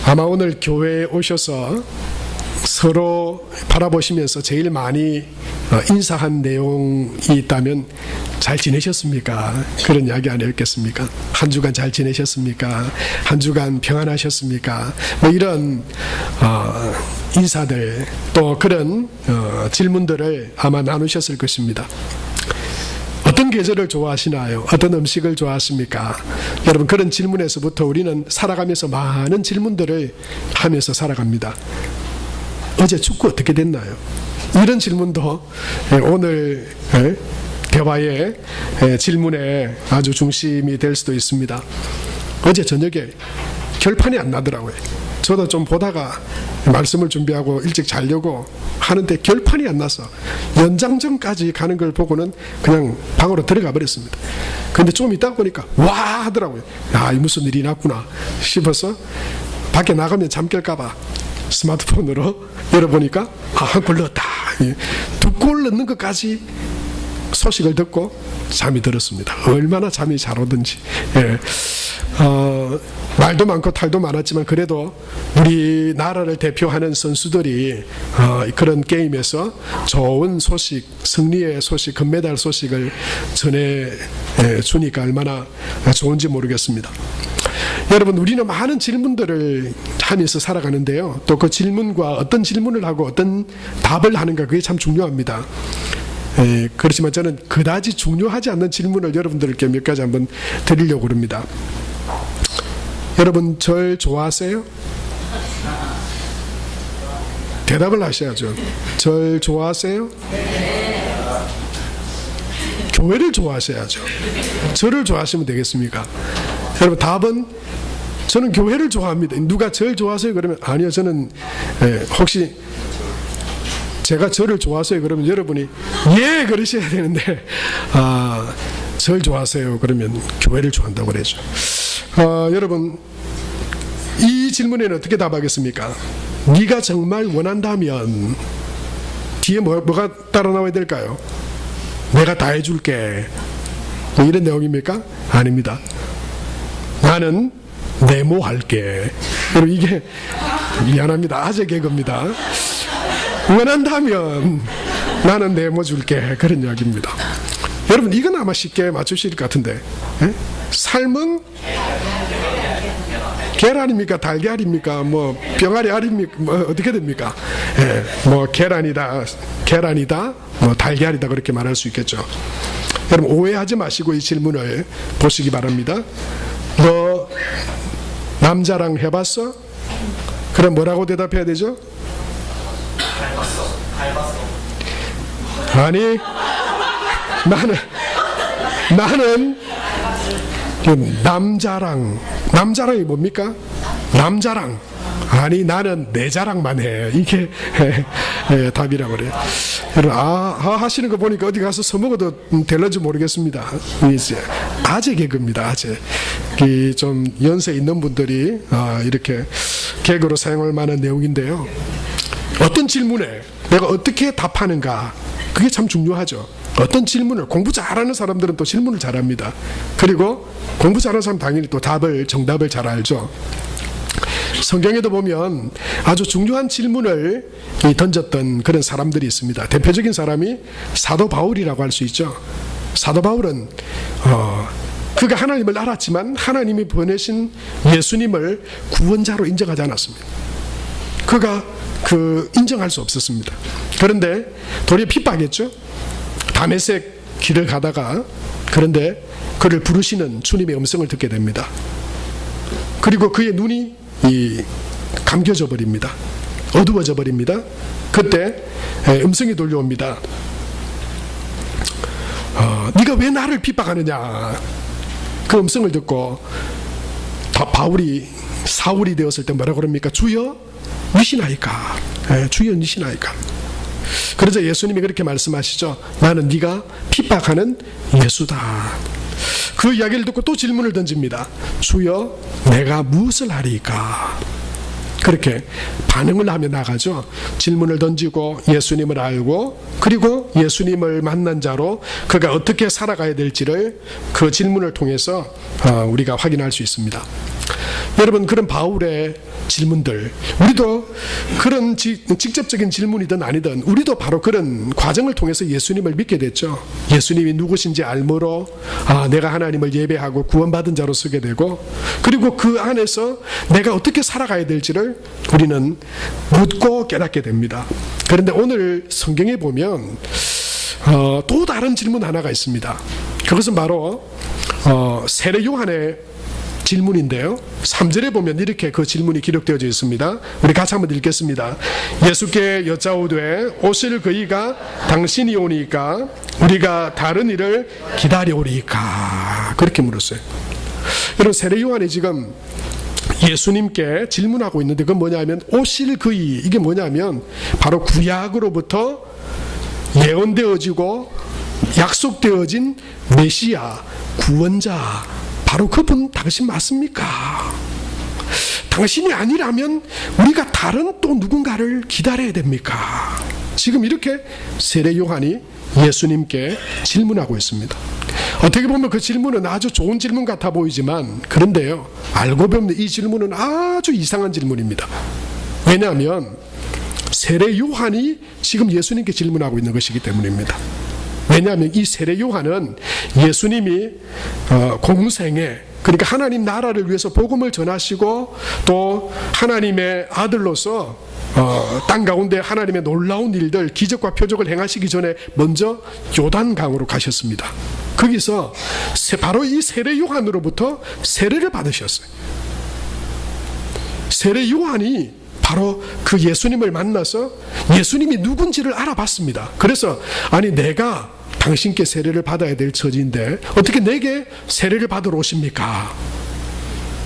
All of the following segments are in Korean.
아마 오늘 교회에 오셔서 서로 바라보시면서 제일 많이 인사한 내용이 있다면 잘 지내셨습니까? 그런 이야기 아니었겠습니까? 한 주간 잘 지내셨습니까? 한 주간 평안하셨습니까? 뭐 이런 인사들, 또 그런 질문들을 아마 나누셨을 것입니다. 어떤 계절을 좋아하시나요? 어떤 음식을 좋아하십니까? 여러분, 그런 질문에서부터 우리는 살아가면서 많은 질문들을 하면서 살아갑니다. 어제 축구 어떻게 됐나요? 이런 질문도 오늘 대화의 질문에 아주 중심이 될 수도 있습니다. 어제 저녁에 결판이 안 나더라고요. 저도 좀 보다가 말씀을 준비하고 일찍 자려고 하는데 결판이 안 나서 연장전까지 가는 걸 보고는 그냥 방으로 들어가 버렸습니다. 근데 조금 있다 보니까 와 하더라고요. 야, 이 무슨 일이 났구나 싶어서 밖에 나가면 잠 깰까봐 스마트폰으로 열어보니까 한 골 넣었다. 2골 넣는 것까지 소식을 듣고 잠이 들었습니다. 얼마나 잠이 잘 오든지. 말도 많고 탈도 많았지만 그래도 우리나라를 대표하는 선수들이 그런 게임에서 좋은 소식, 승리의 소식, 금메달 소식을 전해주니까 얼마나 좋은지 모르겠습니다. 여러분, 우리는 많은 질문들을 하면서 살아가는데요, 또 그 질문과 어떤 질문을 하고 어떤 답을 하는가, 그게 참 중요합니다. 그렇지만 저는 그다지 중요하지 않는 질문을 여러분들께 몇 가지 한번 드리려고 합니다. 여러분, 절 좋아하세요? 대답을 하셔야죠. 절 좋아하세요? 교회를 좋아하셔야죠. 저를 좋아하시면 되겠습니까? 여러분, 답은 저는 교회를 좋아합니다. 누가 절 좋아하세요? 그러면 아니요, 저는 혹시 제가 저를 좋아하세요? 그러면 여러분이 예 그러셔야 되는데 절 좋아하세요? 그러면 교회를 좋아한다고 그러죠. 여러분, 이 질문에는 어떻게 답하겠습니까? 네가 정말 원한다면 뒤에 뭐가 따라 나와야 될까요? 내가 다 해줄게, 뭐 이런 내용입니까? 아닙니다. 나는 네모할게. 여러분, 이게 미안합니다, 아재 개그입니다. 원한다면 나는 네모 줄게, 그런 이야기입니다. 여러분, 이건 아마 쉽게 맞추실 것 같은데, 삶은 계란입니까? 달걀입니까? 뭐 병아리 알입니까? 뭐 어떻게 됩니까? 뭐 계란이다, 뭐 달걀이다, 그렇게 말할 수 있겠죠. 여러분, 오해하지 마시고 이 질문을 보시기 바랍니다. 너 남자랑 해봤어? 그럼 뭐라고 대답해야 되죠? 아니, 나는 남자랑이 뭡니까? 남자랑. 아니, 나는 내 자랑만 해. 이게 답이라고 그래요. 여러분, 하시는 거 보니까 어디 가서 서먹어도 될런지 모르겠습니다. 아재 개그입니다, 아재. 좀 연세 있는 분들이 이렇게 개그로 사용할 만한 내용인데요, 어떤 질문에 내가 어떻게 답하는가, 그게 참 중요하죠. 어떤 질문을, 공부 잘하는 사람들은 또 질문을 잘합니다. 그리고 공부 잘하는 사람 당연히 또 정답을 잘 알죠. 성경에도 보면 아주 중요한 질문을 던졌던 그런 사람들이 있습니다. 대표적인 사람이 사도 바울이라고 할 수 있죠. 사도 바울은 그가 하나님을 알았지만 하나님이 보내신 예수님을 구원자로 인정하지 않았습니다. 그가 인정할 수 없었습니다. 그런데 도리어 핍박했죠. 다메섹 길을 가다가, 그런데 그를 부르시는 주님의 음성을 듣게 됩니다. 그리고 그의 눈이 감겨져 버립니다. 어두워져 버립니다. 그때 음성이 들려옵니다. 네가 왜 나를 핍박하느냐. 그 음성을 듣고 사울이 되었을 때 뭐라고 그럽니까? 주여 니시나이까. 주여 니시나이까. 그래서 예수님이 그렇게 말씀하시죠. 나는 네가 핍박하는 예수다. 그 이야기를 듣고 또 질문을 던집니다. 주여, 내가 무엇을 하리까? 그렇게 반응을 하며 나가죠. 질문을 던지고 예수님을 알고, 그리고 예수님을 만난 자로 그가 어떻게 살아가야 될지를 그 질문을 통해서 우리가 확인할 수 있습니다. 여러분, 그런 바울의 질문들, 우리도 그런 직접적인 질문이든 아니든 우리도 바로 그런 과정을 통해서 예수님을 믿게 됐죠. 예수님이 누구신지 알므로 내가 하나님을 예배하고 구원받은 자로 서게 되고, 그리고 그 안에서 내가 어떻게 살아가야 될지를 우리는 묻고 깨닫게 됩니다. 그런데 오늘 성경에 보면 또 다른 질문 하나가 있습니다. 그것은 바로 세례 요한의 질문인데요. 3절에 보면 이렇게 그 질문이 기록되어져 있습니다. 우리 같이 한번 읽겠습니다. 예수께 여짜오되 오실 그이가 당신이 오니까 우리가 다른 일을 기다려오리까? 그렇게 물었어요. 여러분, 세례 요한이 지금 예수님께 질문하고 있는데 그건 뭐냐면 오실 그이, 이게 뭐냐면 바로 구약으로부터 예언되어지고 약속되어진 메시아, 구원자, 바로 그분 당신 맞습니까? 당신이 아니라면 우리가 다른 또 누군가를 기다려야 됩니까? 지금 이렇게 세례 요한이 예수님께 질문하고 있습니다. 어떻게 보면 그 질문은 아주 좋은 질문 같아 보이지만, 그런데요, 알고 보면 이 질문은 아주 이상한 질문입니다. 왜냐하면 세례 요한이 지금 예수님께 질문하고 있는 것이기 때문입니다. 왜냐하면 이 세례 요한은 예수님이 공생에, 그러니까 하나님 나라를 위해서 복음을 전하시고 또 하나님의 아들로서 땅 가운데 하나님의 놀라운 일들, 기적과 표적을 행하시기 전에 먼저 요단강으로 가셨습니다. 거기서 바로 이 세례 요한으로부터 세례를 받으셨어요. 세례 요한이 바로 그 예수님을 만나서 예수님이 누군지를 알아봤습니다. 그래서 내가 당신께 세례를 받아야 될 처지인데 어떻게 내게 세례를 받으러 오십니까?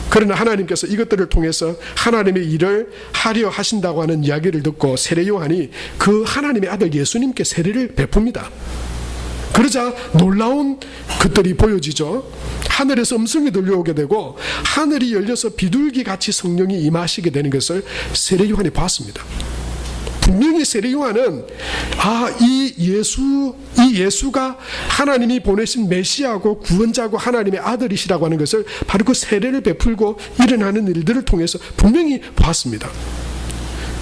그러나 하나님께서 이것들을 통해서 하나님의 일을 하려 하신다고 하는 이야기를 듣고 세례 요한이 그 하나님의 아들 예수님께 세례를 베풉니다. 그러자 놀라운 것들이 보여지죠. 하늘에서 음성이 들려오게 되고 하늘이 열려서 비둘기같이 성령이 임하시게 되는 것을 세례 요한이 봤습니다. 분명히 세례 요한은 이 예수가 하나님이 보내신 메시아고 구원자고 하나님의 아들이시라고 하는 것을 바로 그 세례를 베풀고 일어나는 일들을 통해서 분명히 봤습니다.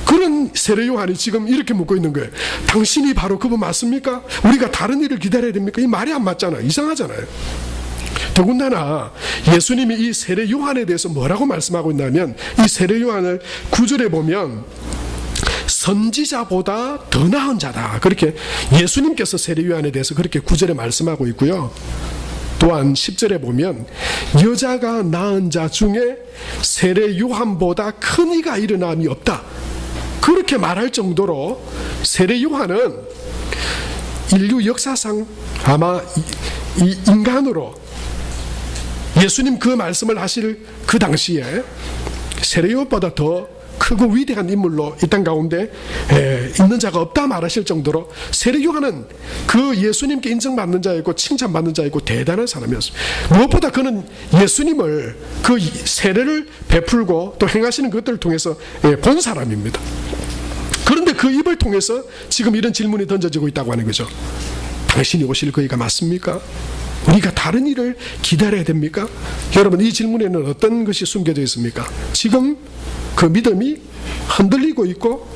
그런 세례 요한이 지금 이렇게 묻고 있는 거예요. 당신이 바로 그분 맞습니까? 우리가 다른 일을 기다려야 됩니까? 이 말이 안 맞잖아요. 이상하잖아요. 더군다나 예수님이 이 세례 요한에 대해서 뭐라고 말씀하고 있냐면, 이 세례 요한을 9절에 보면 선지자보다 더 나은 자다, 그렇게 예수님께서 세례 요한에 대해서 그렇게 9절에 말씀하고 있고요. 또한 10절에 보면 여자가 낳은 자 중에 세례 요한보다 큰 이가 일어남이 없다, 그렇게 말할 정도로 세례 요한은 인류 역사상 아마 이 인간으로 예수님 그 말씀을 하실 그 당시에 세례 요한보다 더 크고 위대한 인물로 이 땅 가운데 있는 자가 없다 말하실 정도로 세례 요한은 그 예수님께 인정받는 자이고 칭찬받는 자이고 대단한 사람이었습니다. 무엇보다 그는 예수님을, 그 세례를 베풀고 또 행하시는 것들을 통해서 본 사람입니다. 그런데 그 입을 통해서 지금 이런 질문이 던져지고 있다고 하는 거죠. 당신이 오실 그이가 맞습니까? 우리가 다른 일을 기다려야 됩니까? 여러분, 이 질문에는 어떤 것이 숨겨져 있습니까? 지금 그 믿음이 흔들리고 있고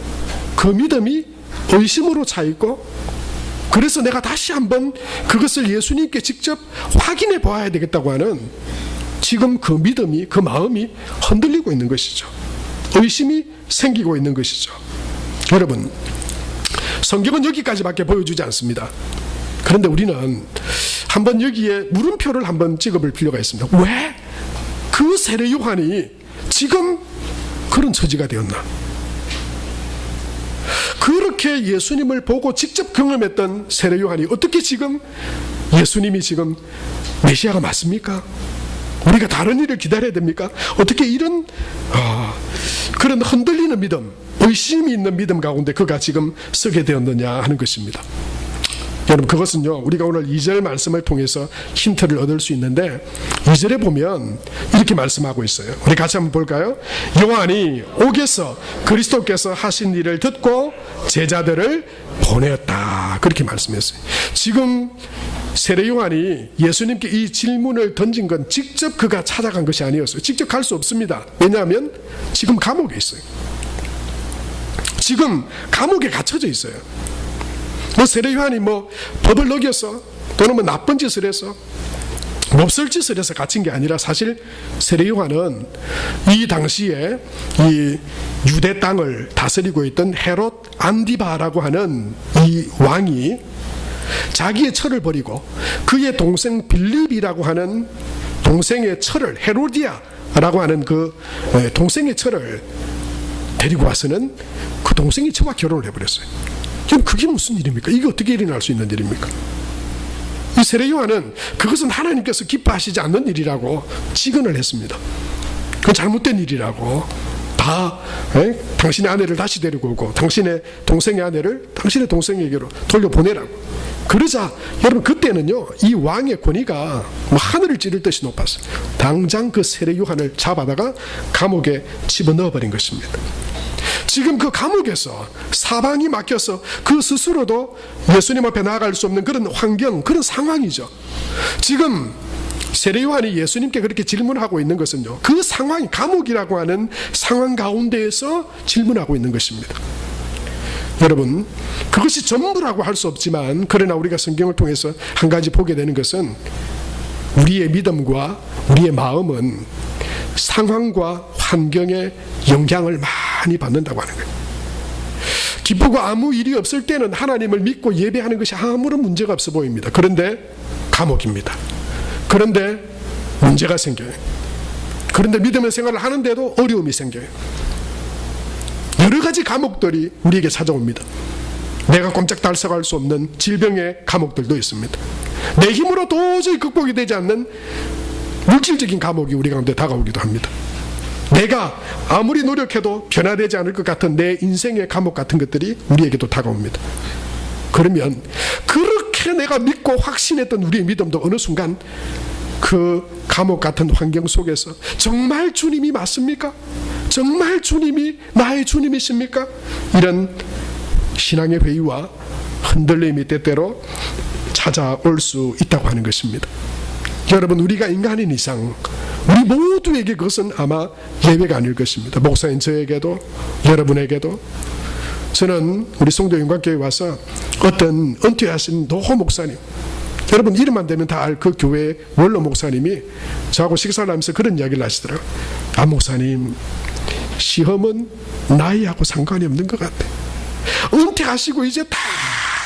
그 믿음이 의심으로 차 있고, 그래서 내가 다시 한번 그것을 예수님께 직접 확인해 보아야 되겠다고 하는 지금 그 믿음이, 그 마음이 흔들리고 있는 것이죠. 의심이 생기고 있는 것이죠. 여러분, 성경은 여기까지밖에 보여주지 않습니다. 그런데 우리는 한번 여기에 물음표를 한번 찍어볼 필요가 있습니다. 왜 그 세례 요한이 지금 그런 처지가 되었나? 그렇게 예수님을 보고 직접 경험했던 세례 요한이 어떻게 지금 예수님이 지금 메시아가 맞습니까? 우리가 다른 일을 기다려야 됩니까? 어떻게 이런 그런 흔들리는 믿음, 의심이 있는 믿음 가운데 그가 지금 서게 되었느냐 하는 것입니다. 여러분, 그것은요, 우리가 오늘 2절 말씀을 통해서 힌트를 얻을 수 있는데, 2절에 보면 이렇게 말씀하고 있어요. 우리 같이 한번 볼까요? 요한이 옥에서 그리스도께서 하신 일을 듣고 제자들을 보내었다, 그렇게 말씀했어요. 지금 세례 요한이 예수님께 이 질문을 던진 건 직접 그가 찾아간 것이 아니었어요. 직접 갈 수 없습니다. 왜냐하면 지금 감옥에 있어요. 지금 감옥에 갇혀져 있어요. 세례 요한이 법을 어겼어, 또는 나쁜 짓을 해서, 몹쓸 짓을 해서 갇힌 게 아니라, 사실 세례 요한은 이 당시에 이 유대 땅을 다스리고 있던 헤롯 안디바라고 하는 이 왕이 자기의 철을 버리고 그의 동생 빌립이라고 하는 동생의 철을, 헤로디아라고 하는 그 동생의 철을 데리고 와서는 그 동생의 처와 결혼을 해버렸어요. 그럼 그게 무슨 일입니까? 이게 어떻게 일어날 수 있는 일입니까? 이 세례 요한은 그것은 하나님께서 기뻐하시지 않는 일이라고 직언을 했습니다. 그건 잘못된 일이라고, 당신의 아내를 다시 데리고 오고 당신의 동생의 아내를 당신의 동생에게로 돌려보내라고. 그러자 여러분, 그때는요 이 왕의 권위가 하늘을 찌를 듯이 높았어요. 당장 그 세례 요한을 잡아다가 감옥에 집어넣어 버린 것입니다. 지금 그 감옥에서 사방이 막혀서 그 스스로도 예수님 앞에 나아갈 수 없는 그런 환경, 그런 상황이죠. 지금 세례 요한이 예수님께 그렇게 질문하고 있는 것은요, 그 상황이, 감옥이라고 하는 상황 가운데에서 질문하고 있는 것입니다. 여러분, 그것이 전부라고 할 수 없지만, 그러나 우리가 성경을 통해서 한 가지 보게 되는 것은, 우리의 믿음과 우리의 마음은 상황과 환경에 영향을 많이 받는다고 하는 거예요. 기쁘고 아무 일이 없을 때는 하나님을 믿고 예배하는 것이 아무런 문제가 없어 보입니다. 그런데 감옥입니다. 그런데 문제가 생겨요. 그런데 믿음의 생활을 하는데도 어려움이 생겨요. 여러 가지 감옥들이 우리에게 찾아옵니다. 내가 꼼짝달싹할 수 없는 질병의 감옥들도 있습니다. 내 힘으로 도저히 극복이 되지 않는 물질적인 감옥이 우리 가운데 다가오기도 합니다. 내가 아무리 노력해도 변화되지 않을 것 같은 내 인생의 감옥 같은 것들이 우리에게도 다가옵니다. 그러면 그렇게 내가 믿고 확신했던 우리의 믿음도 어느 순간 그 감옥 같은 환경 속에서 정말 주님이 맞습니까? 정말 주님이 나의 주님이십니까? 이런 신앙의 회의와 흔들림이 때때로 찾아올 수 있다고 하는 것입니다. 여러분, 우리가 인간인 이상 우리 모두에게 그것은 아마 예외가 아닐 것입니다. 목사인 저에게도, 여러분에게도. 저는 우리 송도 영광교회 와서 어떤 은퇴하신 노호 목사님, 여러분 이름만 되면 다 알 그 교회 원로 목사님이 저하고 식사를 하면서 그런 이야기를 하시더라고요. 아, 목사님, 시험은 나이하고 상관이 없는 것 같아. 은퇴하시고 이제 다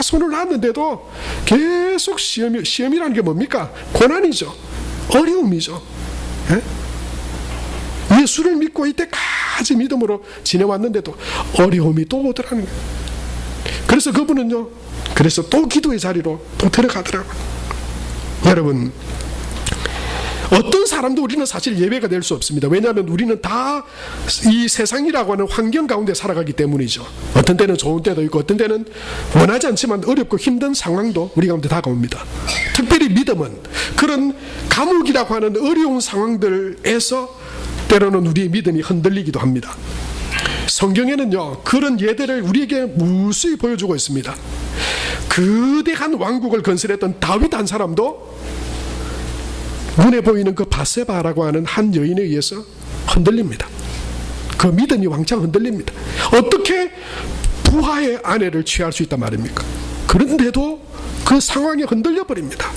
손을 놨는데도 계속 시험이라는 게 뭡니까? 고난이죠. 어려움이죠. 예수를 믿고 이때까지 믿음으로 지내왔는데도 어려움이 또 오더라는 거예요. 그래서 그분은요, 그래서 또 기도의 자리로 또 들어가더라고요. 여러분, 어떤 사람도 우리는 사실 예외가 될 수 없습니다. 왜냐하면 우리는 다 이 세상이라고 하는 환경 가운데 살아가기 때문이죠. 어떤 때는 좋은 때도 있고, 어떤 때는 원하지 않지만 어렵고 힘든 상황도 우리 가운데 다가옵니다. 특별히 믿음은 그런 감옥이라고 하는 어려운 상황들에서 때로는 우리의 믿음이 흔들리기도 합니다. 성경에는요, 그런 예들을 우리에게 무수히 보여주고 있습니다. 거대한 왕국을 건설했던 다윗 한 사람도 눈에 보이는 그 바세바라고 하는 한 여인에 의해서 흔들립니다. 그 믿음이 왕창 흔들립니다. 어떻게 부하의 아내를 취할 수 있단 말입니까? 그런데도 그 상황에 흔들려 버립니다.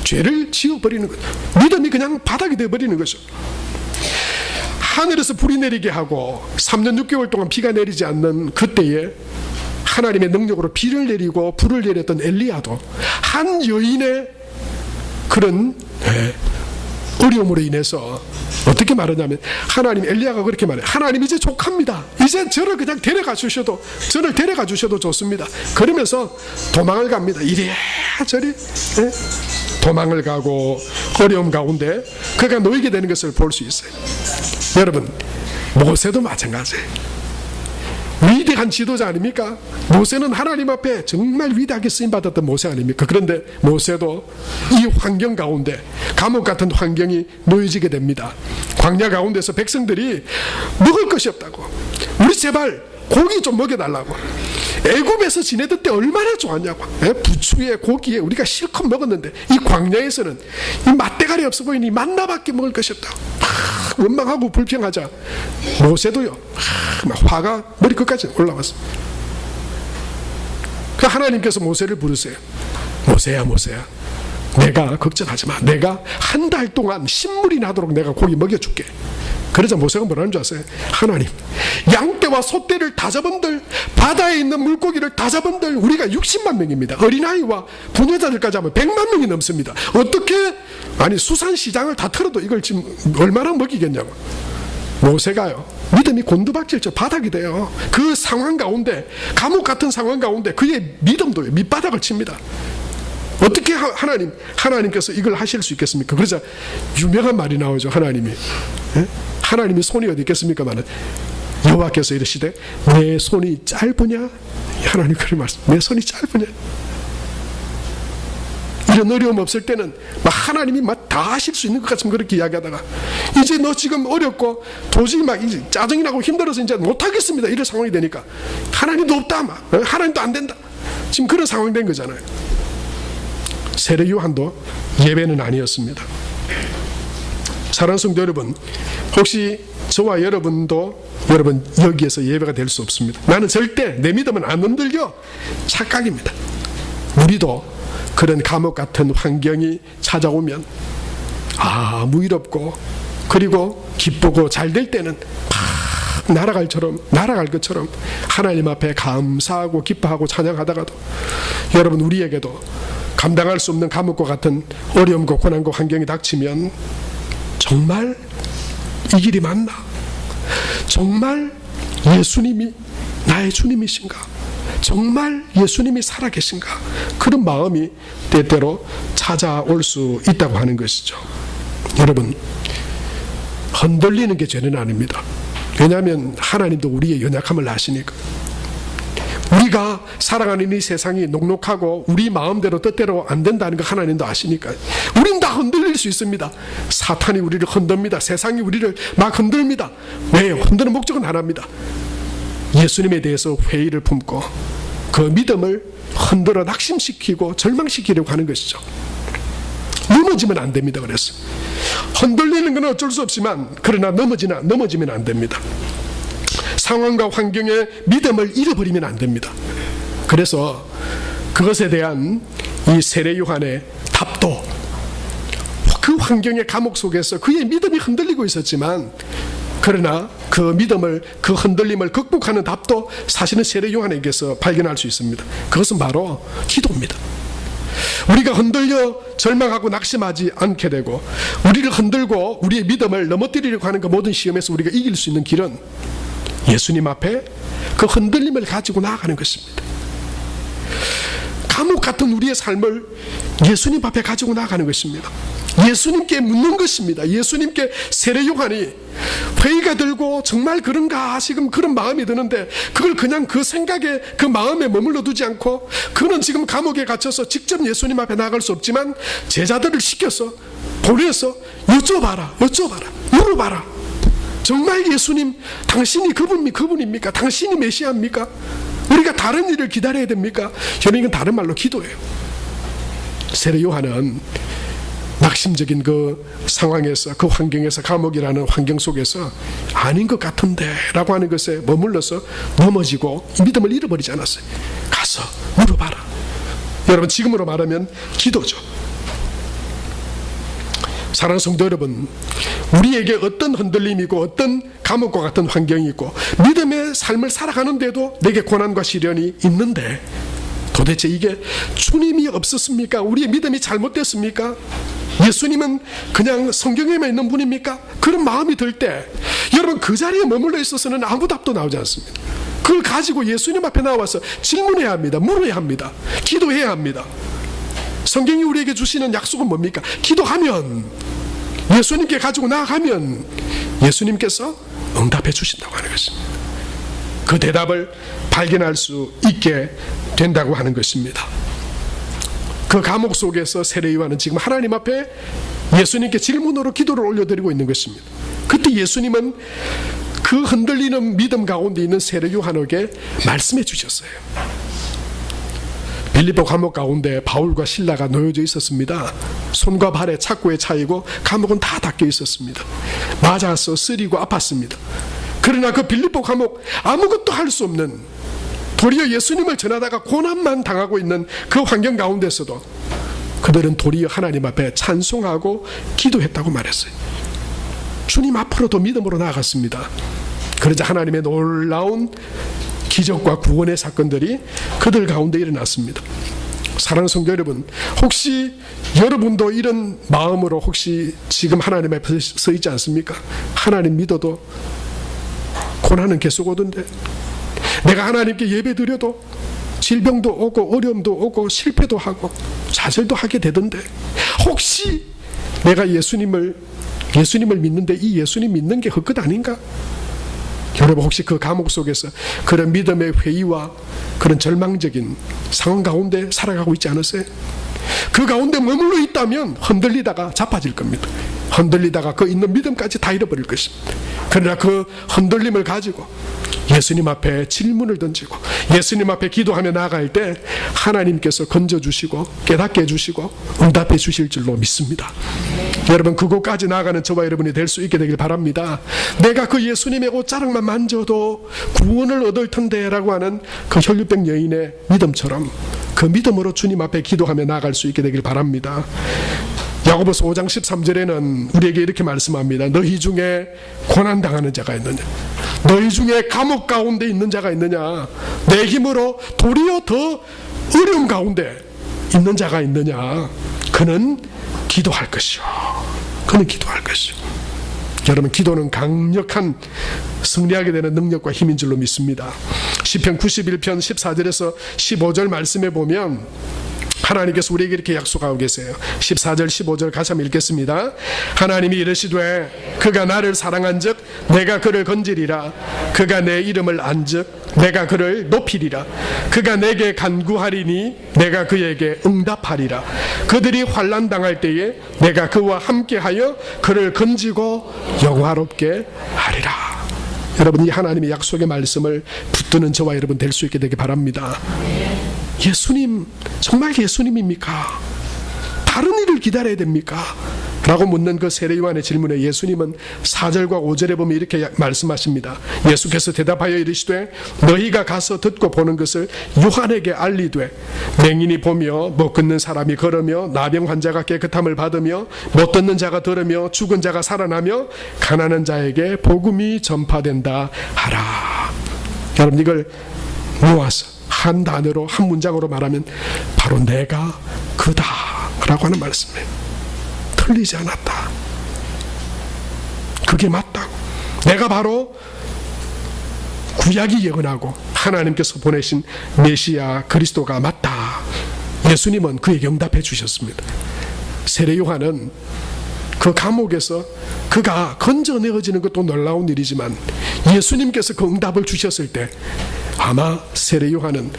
죄를 지어버리는 거죠. 믿음이 그냥 바닥이 되어버리는 거죠. 하늘에서 불이 내리게 하고 3년 6개월 동안 비가 내리지 않는 그때에 하나님의 능력으로 비를 내리고 불을 내렸던 엘리야도 한 여인의 그런 어려움으로 인해서 어떻게 말하냐면, 하나님, 엘리야가 그렇게 말해요. 하나님, 이제 족합니다. 이제 저를 그냥 데려가 주셔도 좋습니다. 그러면서 도망을 갑니다. 이래저래 도망을 가고 어려움 가운데 그가 놓이게 되는 것을 볼 수 있어요. 여러분, 모세도 마찬가지예요. 위대한 지도자 아닙니까? 모세는 하나님 앞에 정말 위대하게 쓰임받았던 모세 아닙니까? 그런데 모세도 이 환경 가운데, 감옥 같은 환경이 놓여지게 됩니다. 광야 가운데서 백성들이 먹을 것이 없다고, 우리 제발 고기 좀 먹여달라고, 애굽에서 지내던 때 얼마나 좋았냐고. 부추에 고기에 우리가 실컷 먹었는데 이 광야에서는 이 맛대가리 없어 보이니 만나밖에 먹을 것이 없다고. 원망하고 불평하자 모세도요 막 화가 머리 끝까지 올라왔어. 그 하나님께서 모세를 부르세요. 모세야 모세야, 내가 걱정하지 마. 내가 한 달 동안 신물이 나도록 내가 고기 먹여줄게. 그러자 모세가 뭐라는 줄 아세요? 하나님, 양떼와 소떼를 다 잡은들, 바다에 있는 물고기를 다 잡은들, 우리가 60만 명입니다. 어린아이와 부녀자들까지 하면 100만 명이 넘습니다. 어떻게 아니 수산시장을 다 털어도 이걸 지금 얼마나 먹이겠냐고. 모세가요 믿음이 곤두박질죠. 바닥이 돼요. 그 상황 가운데, 감옥 같은 상황 가운데 그의 믿음도 밑바닥을 칩니다. 어떻게 하나님께서 이걸 하실 수 있겠습니까? 그러자 유명한 말이 나오죠. 하나님이 손이 어디 있겠습니까마는 여호와께서 이르시되 내 손이 짧으냐? 하나님 그런 말씀. 내 손이 짧으냐? 이런 어려움 없을 때는 막 하나님이 막 다 하실 수 있는 것 같으면 그렇게 이야기하다가 이제 너 지금 어렵고 도저히 막 이제 짜증이 나고 힘들어서 이제 못하겠습니다. 이런 상황이 되니까 하나님도 없다, 막 하나님도 안 된다. 지금 그런 상황이 된 거잖아요. 세례 요한도 예배는 아니었습니다. 사랑하는 성도 여러분, 혹시 저와 여러분도 여러분 여기에서 예배가 될 수 없습니다. 나는 절대 내 믿음은 안 흔들려. 착각입니다. 우리도 그런 감옥 같은 환경이 찾아오면 무의롭고 그리고 기쁘고 잘 될 때는 막 날아갈 것처럼 하나님 앞에 감사하고 기뻐하고 찬양하다가도 여러분 우리에게도 감당할 수 없는 감옥과 같은 어려움과 고난과 환경이 닥치면 정말 이 길이 맞나? 정말 예수님이 나의 주님이신가? 정말 예수님이 살아계신가? 그런 마음이 때때로 찾아올 수 있다고 하는 것이죠. 여러분, 흔들리는 게 죄는 아닙니다. 왜냐하면 하나님도 우리의 연약함을 아시니까. 우리가 살아가는 이 세상이 녹록하고 우리 마음대로 뜻대로 안 된다는 거 하나님도 아시니까. 우린 다 흔들릴 수 있습니다. 사탄이 우리를 흔듭니다. 세상이 우리를 막 흔듭니다. 왜요? 흔드는 목적은 하나입니다. 예수님에 대해서 회의를 품고 그 믿음을 흔들어 낙심시키고 절망시키려고 하는 것이죠. 넘어지면 안 됩니다. 그래서 흔들리는 건 어쩔 수 없지만 그러나 넘어지면 안 됩니다. 상황과 환경에 믿음을 잃어버리면 안 됩니다. 그래서 그것에 대한 이 세례 요한의 답도, 그 환경의 감옥 속에서 그의 믿음이 흔들리고 있었지만 그러나 그 믿음을, 그 흔들림을 극복하는 답도 사실은 세례 요한에게서 발견할 수 있습니다. 그것은 바로 기도입니다. 우리가 흔들려 절망하고 낙심하지 않게 되고 우리를 흔들고 우리의 믿음을 넘어뜨리려고 하는 그 모든 시험에서 우리가 이길 수 있는 길은 예수님 앞에 그 흔들림을 가지고 나아가는 것입니다. 감옥 같은 우리의 삶을 예수님 앞에 가지고 나아가는 것입니다. 예수님께 묻는 것입니다. 예수님께 세례 요한이 회의가 들고 정말 그런가 지금 그런 마음이 드는데 그걸 그냥 그 생각에 그 마음에 머물러 두지 않고 그는 지금 감옥에 갇혀서 직접 예수님 앞에 나아갈 수 없지만 제자들을 시켜서 보내서 여쭤봐라 물어봐라. 정말 예수님 당신이 그분입니까? 당신이 메시아입니까? 우리가 다른 일을 기다려야 됩니까? 저는 이건 다른 말로 기도예요. 세례 요한은 낙심적인 그 상황에서, 그 환경에서, 감옥이라는 환경 속에서 아닌 것 같은데 라고 하는 것에 머물러서 넘어지고 믿음을 잃어버리지 않았어요. 가서 물어봐라. 여러분, 지금으로 말하면 기도죠. 사랑하는 성도 여러분, 우리에게 어떤 흔들림이고 어떤 감옥과 같은 환경이 있고 믿음의 삶을 살아가는데도 내게 고난과 시련이 있는데 도대체 이게 주님이 없었습니까? 우리의 믿음이 잘못됐습니까? 예수님은 그냥 성경에만 있는 분입니까? 그런 마음이 들 때 여러분, 그 자리에 머물러 있어서는 아무 답도 나오지 않습니다. 그걸 가지고 예수님 앞에 나와서 질문해야 합니다. 물어야 합니다. 기도해야 합니다. 성경이 우리에게 주시는 약속은 뭡니까? 기도하면, 예수님께 가지고 나아가면 예수님께서 응답해 주신다고 하는 것입니다. 그 대답을 발견할 수 있게 된다고 하는 것입니다. 그 감옥 속에서 세례 요한은 지금 하나님 앞에 예수님께 질문으로 기도를 올려드리고 있는 것입니다. 그때 예수님은 그 그 흔들리는 믿음 가운데 있는 세례 요한에게 말씀해 주셨어요. 빌립보 감옥 가운데 바울과 실라가 놓여져 있었습니다. 손과 발에 착고에 차이고 감옥은 다 닫혀 있었습니다. 맞아서 쓰리고 아팠습니다. 그러나 그 빌립보 감옥 아무것도 할 수 없는, 도리어 예수님을 전하다가 고난만 당하고 있는 그 환경 가운데서도 그들은 도리어 하나님 앞에 찬송하고 기도했다고 말했어요. 주님 앞으로 더 믿음으로 나아갔습니다. 그러자 하나님의 놀라운 기적과 구원의 사건들이 그들 가운데 일어났습니다. 사랑하는 성도 여러분, 혹시 여러분도 이런 마음으로 혹시 지금 하나님 앞에 서 있지 않습니까? 하나님 믿어도 고난은 계속 오던데, 내가 하나님께 예배 드려도 질병도 오고 어려움도 오고 실패도 하고 좌절도 하게 되던데, 혹시 내가 예수님을 믿는데 이 예수님 믿는 게 헛것 아닌가? 여러분, 혹시 그 감옥 속에서 그런 믿음의 회의와 그런 절망적인 상황 가운데 살아가고 있지 않으세요? 그 가운데 머물러 있다면 흔들리다가 자빠질 겁니다. 흔들리다가 그 있는 믿음까지 다 잃어버릴 것입니다. 그러나 그 흔들림을 가지고 예수님 앞에 질문을 던지고 예수님 앞에 기도하며 나아갈 때 하나님께서 건져주시고 깨닫게 해주시고 응답해 주실 줄로 믿습니다. 여러분, 그곳까지 나아가는 저와 여러분이 될 수 있게 되길 바랍니다. 내가 그 예수님의 옷자락만 만져도 구원을 얻을 텐데 라고 하는 그 혈류병 여인의 믿음처럼 그 믿음으로 주님 앞에 기도하며 나아갈 수 있게 되길 바랍니다. 야고보서 5장 13절에는 우리에게 이렇게 말씀합니다. 너희 중에 고난당하는 자가 있느냐? 너희 중에 감옥 가운데 있는 자가 있느냐? 내 힘으로 도리어 더 어려움 가운데 있는 자가 있느냐? 그는 기도할 것이요. 그는 기도할 것이요. 여러분, 기도는 강력한 승리하게 되는 능력과 힘인 줄로 믿습니다. 시편 91편 14절에서 15절 말씀에 보면 하나님께서 우리에게 이렇게 약속하고 계세요. 14절 15절 같이 한번 읽겠습니다. 하나님이 이르시되 그가 나를 사랑한즉 내가 그를 건지리라. 그가 내 이름을 안즉 내가 그를 높이리라. 그가 내게 간구하리니 내가 그에게 응답하리라. 그들이 환난 당할 때에 내가 그와 함께하여 그를 건지고 영화롭게 하리라. 여러분, 이 하나님의 약속의 말씀을 붙드는 저와 여러분 될 수 있게 되기 바랍니다. 예수님, 정말 예수님입니까? 다른 일을 기다려야 됩니까? 라고 묻는 그 세례 요한의 질문에 예수님은 4절과 5절에 보면 이렇게 말씀하십니다. 예수께서 대답하여 이르시되 너희가 가서 듣고 보는 것을 요한에게 알리되 맹인이 보며 못 걷는 사람이 걸으며 나병 환자가 깨끗함을 받으며 못 듣는 자가 들으며 죽은 자가 살아나며 가난한 자에게 복음이 전파된다 하라. 여러분, 이걸 모아서 한 단어로 한 문장으로 말하면 바로 내가 그다 라고 하는 말씀이에요. 틀리지 않았다. 그게 맞다고. 내가 바로 구약이 예언하고 하나님께서 보내신 메시아 그리스도가 맞다. 예수님은 그에게 응답해 주셨습니다. 세례 요한은 그 감옥에서 그가 건져내어지는 것도 놀라운 일이지만 예수님께서 그 응답을 주셨을 때 아마 세례 요한은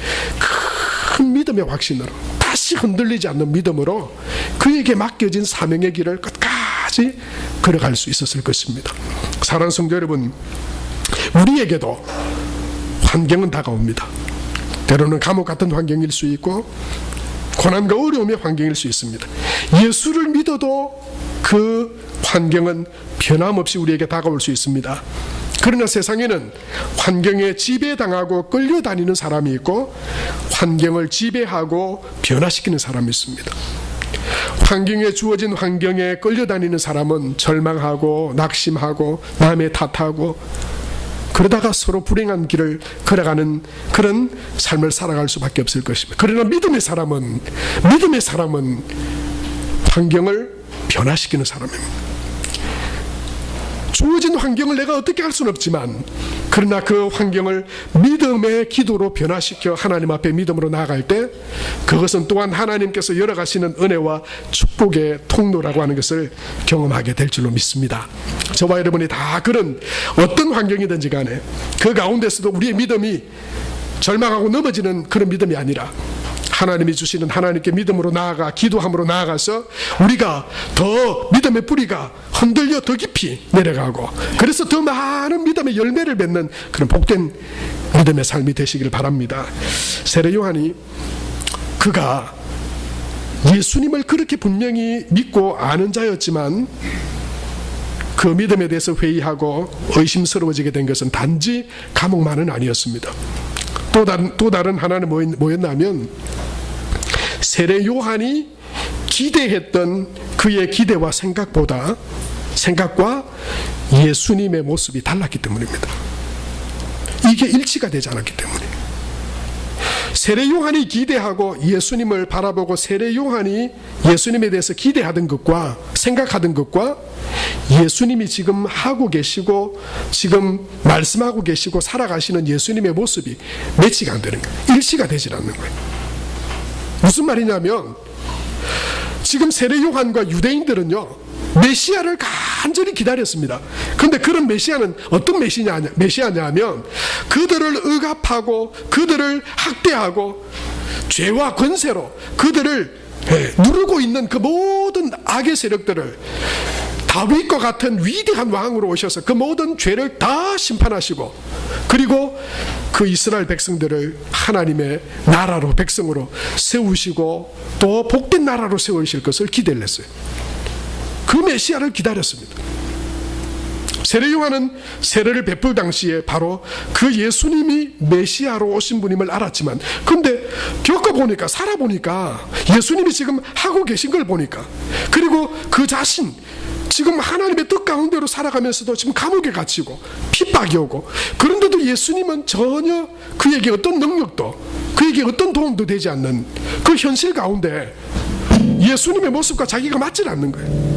큰 믿음의 확신으로 다시 흔들리지 않는 믿음으로 그에게 맡겨진 사명의 길을 끝까지 걸어갈 수 있었을 것입니다. 사랑하는 성도 여러분, 우리에게도 환경은 다가옵니다. 때로는 감옥 같은 환경일 수 있고 고난과 어려움의 환경일 수 있습니다. 예수를 믿어도 그 환경은 변함없이 우리에게 다가올 수 있습니다. 그러나 세상에는 환경에 지배당하고 끌려다니는 사람이 있고 환경을 지배하고 변화시키는 사람이 있습니다. 환경에 주어진 환경에 끌려다니는 사람은 절망하고 낙심하고 남의 탓하고 그러다가 서로 불행한 길을 걸어가는 그런 삶을 살아갈 수밖에 없을 것입니다. 그러나 믿음의 사람은 환경을 변화시키는 사람입니다. 주어진 환경을 내가 어떻게 할 수는 없지만 그러나 그 환경을 믿음의 기도로 변화시켜 하나님 앞에 믿음으로 나아갈 때 그것은 또한 하나님께서 열어가시는 은혜와 축복의 통로라고 하는 것을 경험하게 될 줄로 믿습니다. 저와 여러분이 다 그런 어떤 환경이든지 간에 그 가운데서도 우리의 믿음이 절망하고 넘어지는 그런 믿음이 아니라 하나님이 주시는 하나님께 믿음으로 나아가 기도함으로 나아가서 우리가 더 믿음의 뿌리가 흔들려 더 깊이 내려가고, 그래서 더 많은 믿음의 열매를 맺는 그런 복된 믿음의 삶이 되시기를 바랍니다. 세례 요한이 그가 예수님을 그렇게 분명히 믿고 아는 자였지만 그 믿음에 대해서 회의하고 의심스러워지게 된 것은 단지 감옥만은 아니었습니다. 또 다른 하나는 뭐였냐면, 세례 요한이 기대했던 그의 기대와 생각과 예수님의 모습이 달랐기 때문입니다. 이게 일치가 되지 않았기 때문에. 세례 요한이 기대하고 예수님을 바라보고 세례 요한이 예수님에 대해서 기대하던 것과 생각하던 것과 예수님이 지금 하고 계시고 지금 말씀하고 계시고 살아가시는 예수님의 모습이 매치가 안 되는 거예요. 일치가 되질 않는 거예요. 무슨 말이냐면, 지금 세례 요한과 유대인들은요, 메시아를 간절히 기다렸습니다. 그런데 그런 메시아는 어떤 메시아냐면 그들을 억압하고 그들을 학대하고 죄와 권세로 그들을 누르고 있는 그 모든 악의 세력들을 다윗과 같은 위대한 왕으로 오셔서 그 모든 죄를 다 심판하시고, 그리고 그 이스라엘 백성들을 하나님의 나라로, 백성으로 세우시고 또 복된 나라로 세우실 것을 기대를 했어요. 그 메시아를 기다렸습니다. 세례 요한은 세례를 베풀 당시에 바로 그 예수님이 메시아로 오신 분임을 알았지만, 그런데 겪어보니까, 살아보니까, 예수님이 지금 하고 계신 걸 보니까, 그리고 그 자신 지금 하나님의 뜻 가운데로 살아가면서도 지금 감옥에 갇히고 핍박이 오고, 그런데도 예수님은 전혀 그에게 어떤 능력도, 그에게 어떤 도움도 되지 않는 그 현실 가운데 예수님의 모습과 자기가 맞질 않는 거예요.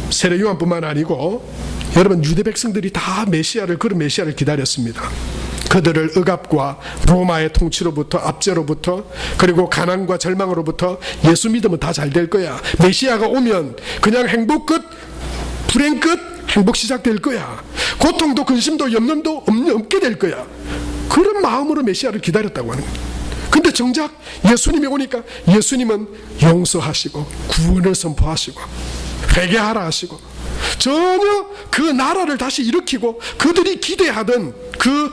세례 요한뿐만 아니고 여러분, 유대 백성들이 다 그런 메시아를 기다렸습니다. 그들을 억압과 로마의 통치로부터, 압제로부터, 그리고 가난과 절망으로부터 예수 믿으면 다 잘 될 거야. 메시아가 오면 그냥 행복 끝, 불행 끝, 행복 시작될 거야. 고통도 근심도 염려도 없게 될 거야. 그런 마음으로 메시아를 기다렸다고 하는 거예요. 근데 정작 예수님이 오니까 예수님은 용서하시고 구원을 선포하시고 회개하라 하시고 전혀 그 나라를 다시 일으키고 그들이 기대하던 그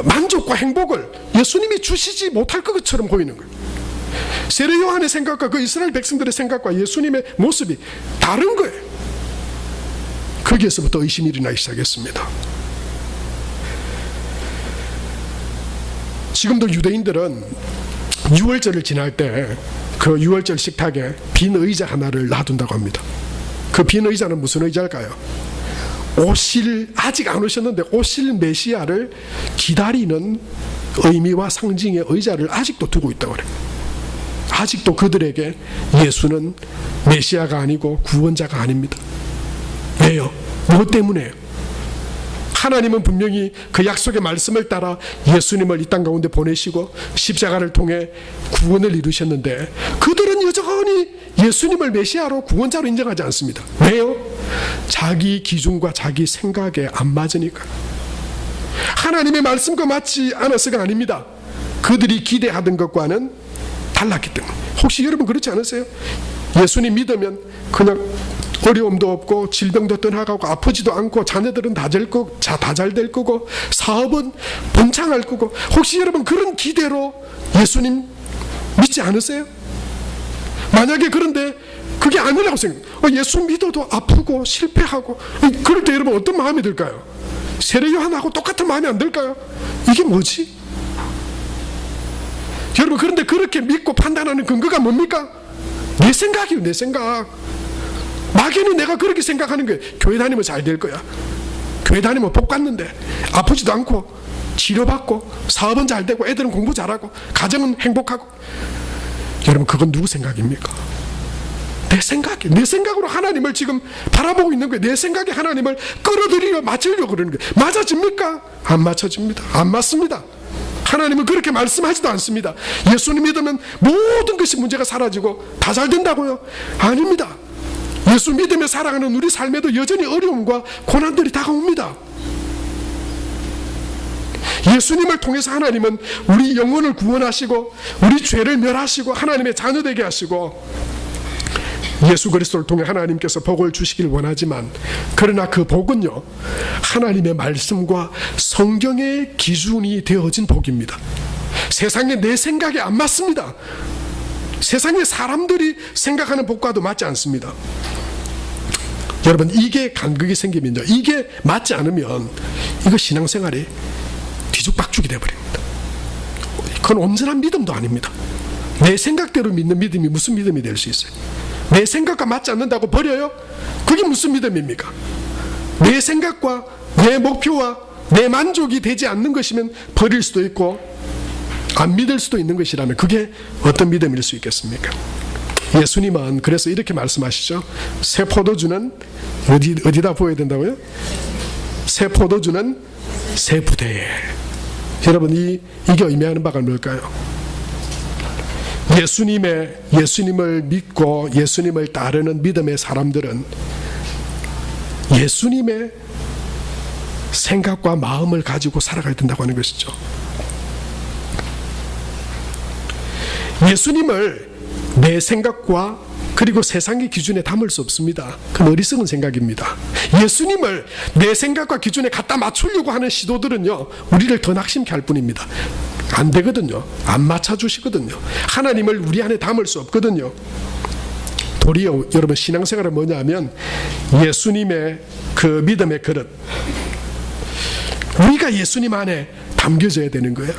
만족과 행복을 예수님이 주시지 못할 것처럼 보이는 거예요. 세례 요한의 생각과 그 이스라엘 백성들의 생각과 예수님의 모습이 다른 거예요. 거기에서부터 의심이 일어나기 시작했습니다. 지금도 유대인들은 유월절을 지날 때 그 유월절 식탁에 빈 의자 하나를 놔둔다고 합니다. 그 빈 의자는 무슨 의자일까요? 아직 안 오셨는데 오실 메시아를 기다리는 의미와 상징의 의자를 아직도 두고 있다고 그래요. 아직도 그들에게 예수는 메시아가 아니고 구원자가 아닙니다. 왜요? 무엇 때문에요? 하나님은 분명히 그 약속의 말씀을 따라 예수님을 이 땅 가운데 보내시고 십자가를 통해 구원을 이루셨는데, 그들은 여전히 예수님을 메시아로 구원자로 인정하지 않습니다. 왜요? 자기 기준과 자기 생각에 안 맞으니까. 하나님의 말씀과 맞지 않아서가 아닙니다. 그들이 기대하던 것과는 달랐기 때문에. 혹시 여러분 그렇지 않으세요? 예수님 믿으면 그냥 어려움도 없고 질병도 떠나가고 아프지도 않고 자녀들은 다 잘 될 거고 사업은 번창할 거고, 혹시 여러분 그런 기대로 예수님 믿지 않으세요? 만약에 그런데 그게 아니라고 생각해요. 예수 믿어도 아프고 실패하고, 그럴 때 여러분 어떤 마음이 들까요? 세례 요한하고 똑같은 마음이 안 들까요? 이게 뭐지? 여러분, 그런데 그렇게 믿고 판단하는 근거가 뭡니까? 내 생각이에요. 내 생각. 막연히 내가 그렇게 생각하는 거예요. 교회 다니면 잘 될 거야. 교회 다니면 복 받는데 아프지도 않고 치료받고 사업은 잘 되고 애들은 공부 잘하고 가정은 행복하고. 여러분, 그건 누구 생각입니까? 내 생각이에요. 내 생각으로 하나님을 지금 바라보고 있는 거예요. 내 생각에 하나님을 끌어들이려 맞추려고 그러는 거예요. 맞아집니까? 안 맞춰집니다. 안 맞습니다. 하나님은 그렇게 말씀하지도 않습니다. 예수님 믿으면 모든 것이 문제가 사라지고 다 잘 된다고요? 아닙니다. 예수 믿으며 살아가는 우리 삶에도 여전히 어려움과 고난들이 다가옵니다. 예수님을 통해서 하나님은 우리 영혼을 구원하시고 우리 죄를 멸하시고 하나님의 자녀되게 하시고 예수 그리스도를 통해 하나님께서 복을 주시길 원하지만, 그러나 그 복은요, 하나님의 말씀과 성경의 기준이 되어진 복입니다. 세상에 내 생각에 안 맞습니다. 세상의 사람들이 생각하는 복과도 맞지 않습니다. 여러분, 이게 간극이 생기면요, 이게 맞지 않으면 이거 신앙생활이 뒤죽박죽이 되어버립니다. 그건 온전한 믿음도 아닙니다. 내 생각대로 믿는 믿음이 무슨 믿음이 될 수 있어요? 내 생각과 맞지 않는다고 버려요? 그게 무슨 믿음입니까? 내 생각과 내 목표와 내 만족이 되지 않는 것이면 버릴 수도 있고 안 믿을 수도 있는 것이라면 그게 어떤 믿음일 수 있겠습니까? 예수님은 그래서 이렇게 말씀하시죠. 새 포도주는 어디다 부어야 된다고요? 새 포도주는 새 부대에. 여러분, 이게 의미하는 바가 뭘까요? 예수님을 믿고 예수님을 따르는 믿음의 사람들은 예수님의 생각과 마음을 가지고 살아가야 된다고 하는 것이죠. 예수님을 내 생각과 그리고 세상의 기준에 담을 수 없습니다. 그건 어리석은 생각입니다. 예수님을 내 생각과 기준에 갖다 맞추려고 하는 시도들은요, 우리를 더 낙심케 할 뿐입니다. 안 되거든요. 안 맞춰주시거든요. 하나님을 우리 안에 담을 수 없거든요. 도리어 여러분, 신앙생활은 뭐냐면 예수님의 그 믿음의 그릇, 우리가 예수님 안에 담겨져야 되는 거예요.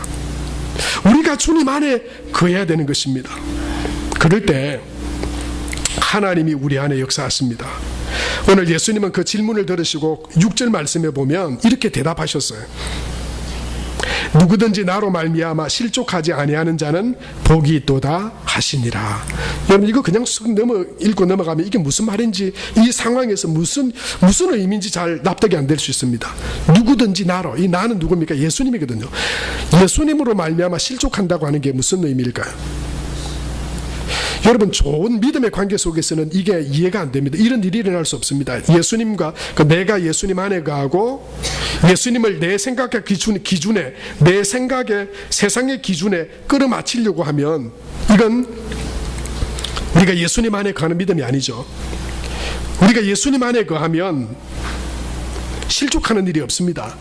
우리가 주님 안에 거해야 되는 것입니다. 그럴 때 하나님이 우리 안에 역사하십니다. 오늘 예수님은 그 질문을 들으시고 6절 말씀에 보면 이렇게 대답하셨어요. 누구든지 나로 말미암아 실족하지 아니하는 자는 복이 있도다 하시니라. 여러분, 이거 그냥 읽고 넘어가면 이게 무슨 말인지, 이 상황에서 무슨 의미인지 잘 납득이 안 될 수 있습니다. 누구든지 나로, 이 나는 누굽니까? 예수님이거든요. 예수님으로 말미암아 실족한다고 하는 게 무슨 의미일까요? 여러분, 좋은 믿음의 관계 속에서는 이게 이해가 안 됩니다. 이런 일이 일어날 수 없습니다. 예수님과 내가 예수님 안에 가고 예수님을 내 생각의 기준에, 내 생각의 세상의 기준에 끌어맞추려고 하면 이건 우리가 예수님 안에 가는 믿음이 아니죠. 우리가 예수님 안에 거하면 실족하는 일이 없습니다.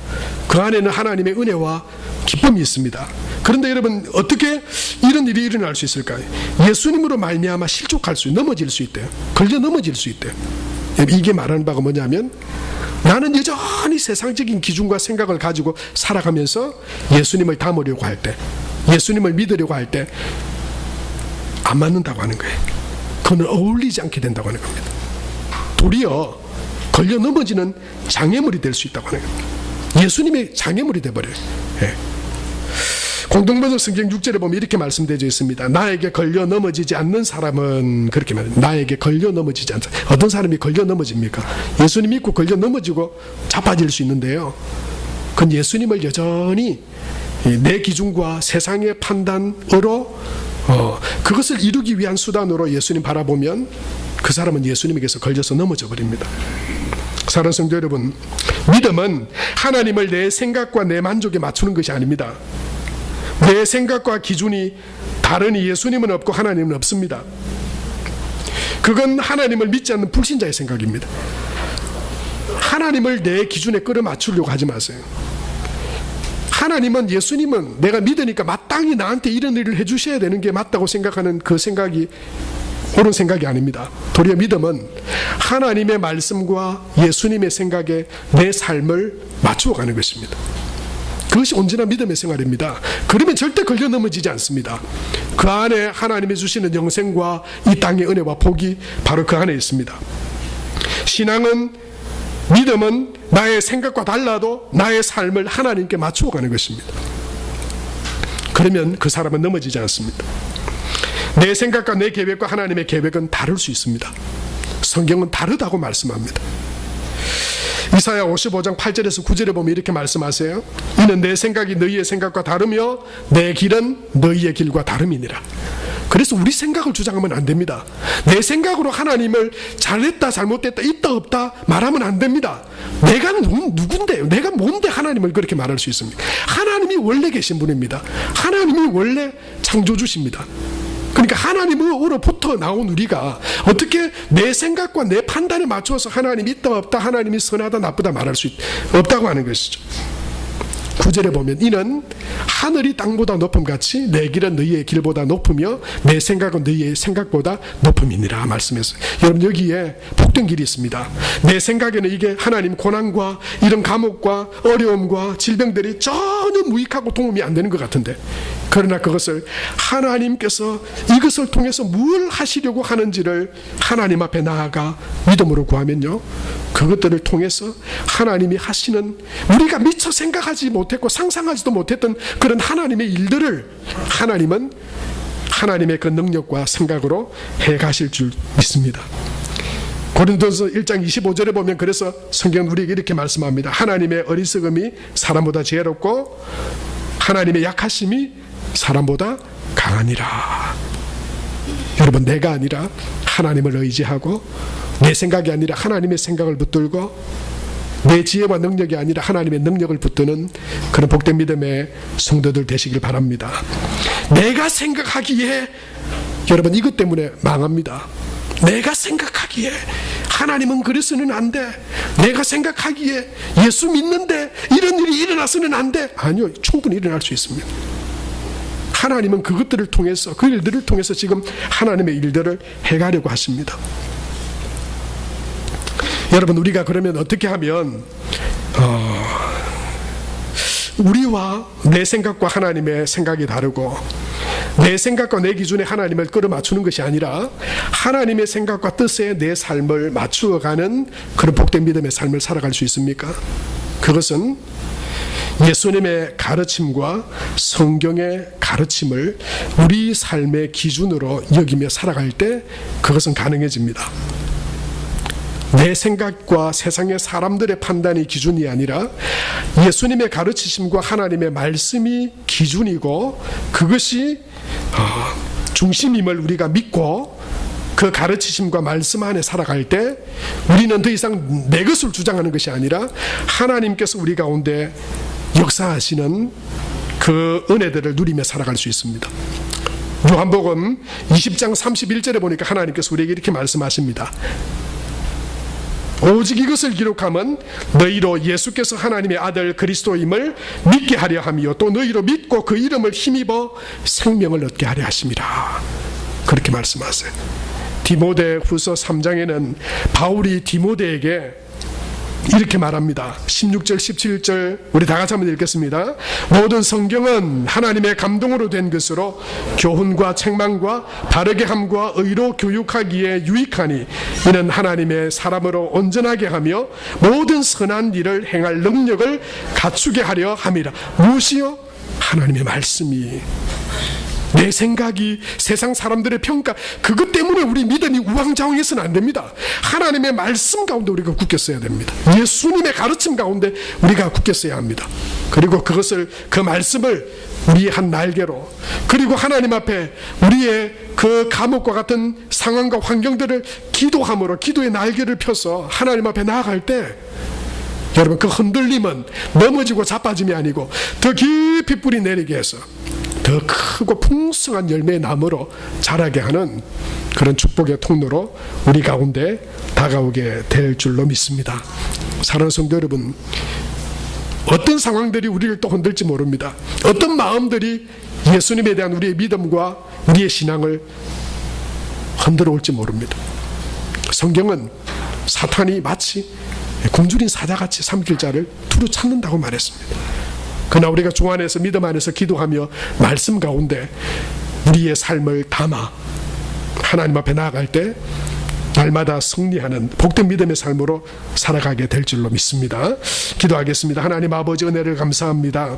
그 안에는 하나님의 은혜와 기쁨이 있습니다. 그런데 여러분, 어떻게 이런 일이 일어날 수 있을까요? 예수님으로 말미암아 실족할 수, 넘어질 수 있대요. 걸려 넘어질 수 있대요. 이게 말하는 바가 뭐냐면, 나는 여전히 세상적인 기준과 생각을 가지고 살아가면서 예수님을 담으려고 할 때, 예수님을 믿으려고 할 때 안 맞는다고 하는 거예요. 그거는 어울리지 않게 된다고 하는 겁니다. 도리어 걸려 넘어지는 장애물이 될 수 있다고 하는 겁니다. 예수님의 장애물이 돼버려요. 예. 공동번역 성경 6절에 보면 이렇게 말씀되어 있습니다. 나에게 걸려 넘어지지 않는 사람은, 그렇게 말해요. 나에게 걸려 넘어지지 않는 사람. 어떤 사람이 걸려 넘어집니까? 예수님 믿고 걸려 넘어지고 자빠질 수 있는데요, 그건 예수님을 여전히 내 기준과 세상의 판단으로 그것을 이루기 위한 수단으로 예수님 바라보면 그 사람은 예수님에게서 걸려서 넘어져 버립니다. 사랑하는 성도 여러분, 믿음은 하나님을 내 생각과 내 만족에 맞추는 것이 아닙니다. 내 생각과 기준이 다르니 예수님은 없고 하나님은 없습니다. 그건 하나님을 믿지 않는 불신자의 생각입니다. 하나님을 내 기준에 끌어맞추려고 하지 마세요. 하나님은, 예수님은 내가 믿으니까 마땅히 나한테 이런 일을 해주셔야 되는 게 맞다고 생각하는 그 생각이 옳은 생각이 아닙니다. 도리어 믿음은 하나님의 말씀과 예수님의 생각에 내 삶을 맞추어 가는 것입니다. 그것이 온전한 믿음의 생활입니다. 그러면 절대 걸려 넘어지지 않습니다. 그 안에 하나님이 주시는 영생과 이 땅의 은혜와 복이 바로 그 안에 있습니다. 신앙은, 믿음은 나의 생각과 달라도 나의 삶을 하나님께 맞추어 가는 것입니다. 그러면 그 사람은 넘어지지 않습니다. 내 생각과 내 계획과 하나님의 계획은 다를 수 있습니다. 성경은 다르다고 말씀합니다. 이사야 55장 8절에서 9절에 보면 이렇게 말씀하세요. 이는 내 생각이 너희의 생각과 다르며 내 길은 너희의 길과 다름이니라. 그래서 우리 생각을 주장하면 안 됩니다. 내 생각으로 하나님을 잘했다 잘못됐다 있다 없다 말하면 안 됩니다. 내가 누군데요? 내가 뭔데 하나님을 그렇게 말할 수 있습니까? 하나님이 원래 계신 분입니다. 하나님이 원래 창조주십니다. 그러니까 하나님으로부터 나온 우리가 어떻게 내 생각과 내 판단에 맞춰서 하나님이 있다 없다, 하나님이 선하다 나쁘다 말할 수 없다고 하는 것이죠. 9절에 보면 이는 하늘이 땅보다 높음같이 내 길은 너희의 길보다 높으며 내 생각은 너희의 생각보다 높음이니라 말씀했어요. 여러분, 여기에 복된 길이 있습니다. 내 생각에는 이게 하나님 고난과 이런 감옥과 어려움과 질병들이 전혀 무익하고 도움이 안 되는 것 같은데, 그러나 그것을 하나님께서 이것을 통해서 뭘 하시려고 하는지를 하나님 앞에 나아가 믿음으로 구하면요, 그것들을 통해서 하나님이 하시는, 우리가 미처 생각하지 못했고 상상하지도 못했던 그런 하나님의 일들을 하나님은 하나님의 그 능력과 생각으로 해가실 줄 믿습니다. 고린도서 1장 25절에 보면 그래서 성경은 우리에게 이렇게 말씀합니다. 하나님의 어리석음이 사람보다 지혜롭고 하나님의 약하심이 사람보다 강하니라. 여러분, 내가 아니라 하나님을 의지하고 내 생각이 아니라 하나님의 생각을 붙들고 내 지혜와 능력이 아니라 하나님의 능력을 붙드는 그런 복된 믿음의 성도들 되시길 바랍니다. 내가 생각하기에, 여러분, 이것 때문에 망합니다. 내가 생각하기에 하나님은 그래서는 안 돼, 내가 생각하기에 예수 믿는데 이런 일이 일어나서는 안 돼. 아니요, 충분히 일어날 수 있습니다. 하나님은 그것들을 통해서, 그 일들을 통해서 지금 하나님의 일들을 해가려고 하십니다. 여러분, 우리가 그러면 어떻게 하면 우리와 내 생각과 하나님의 생각이 다르고 내 생각과 내 기준에 하나님을 끌어맞추는 것이 아니라 하나님의 생각과 뜻에 내 삶을 맞추어가는 그런 복된 믿음의 삶을 살아갈 수 있습니까? 그것은 예수님의 가르침과 성경의 가르침을 우리 삶의 기준으로 여기며 살아갈 때 그것은 가능해집니다. 내 생각과 세상의 사람들의 판단이 기준이 아니라 예수님의 가르치심과 하나님의 말씀이 기준이고 그것이 중심임을 우리가 믿고 그 가르치심과 말씀 안에 살아갈 때 우리는 더 이상 내 것을 주장하는 것이 아니라 하나님께서 우리 가운데 역사하시는 그 은혜들을 누리며 살아갈 수 있습니다. 요한복음 20장 31절에 보니까 하나님께서 우리에게 이렇게 말씀하십니다. 오직 이것을 기록함은 너희로 예수께서 하나님의 아들 그리스도임을 믿게 하려 함이요 또 너희로 믿고 그 이름을 힘입어 생명을 얻게 하려 하심이라. 그렇게 말씀하세요. 디모데후서 3장에는 바울이 디모데에게 이렇게 말합니다. 16절 17절 우리 다 같이 한번 읽겠습니다. 모든 성경은 하나님의 감동으로 된 것으로 교훈과 책망과 바르게 함과 의로 교육하기에 유익하니 이는 하나님의 사람으로 온전하게 하며 모든 선한 일을 행할 능력을 갖추게 하려 함이라. 무엇이요? 하나님의 말씀이. 내 생각이, 세상 사람들의 평가, 그것 때문에 우리 믿음이 우왕좌왕해서는 안 됩니다. 하나님의 말씀 가운데 우리가 굳게 써야 됩니다. 예수님의 가르침 가운데 우리가 굳게 써야 합니다. 그리고 그것을, 그 말씀을 우리의 한 날개로, 그리고 하나님 앞에 우리의 그 감옥과 같은 상황과 환경들을 기도함으로 기도의 날개를 펴서 하나님 앞에 나아갈 때 여러분, 그 흔들림은 넘어지고 자빠짐이 아니고 더 깊이 뿌리 내리게 해서 더 크고 풍성한 열매의 나무로 자라게 하는 그런 축복의 통로로 우리 가운데 다가오게 될 줄로 믿습니다. 사랑하는 성도 여러분, 어떤 상황들이 우리를 또 흔들지 모릅니다. 어떤 마음들이 예수님에 대한 우리의 믿음과 우리의 신앙을 흔들어 올지 모릅니다. 성경은 사탄이 마치 굶주린 사자같이 삼킬 자를 두루 찾는다고 말했습니다. 그러나 우리가 주 안에서 믿음 안에서 기도하며 말씀 가운데 우리의 삶을 담아 하나님 앞에 나아갈 때 날마다 승리하는 복된 믿음의 삶으로 살아가게 될 줄로 믿습니다. 기도하겠습니다. 하나님 아버지, 은혜를 감사합니다.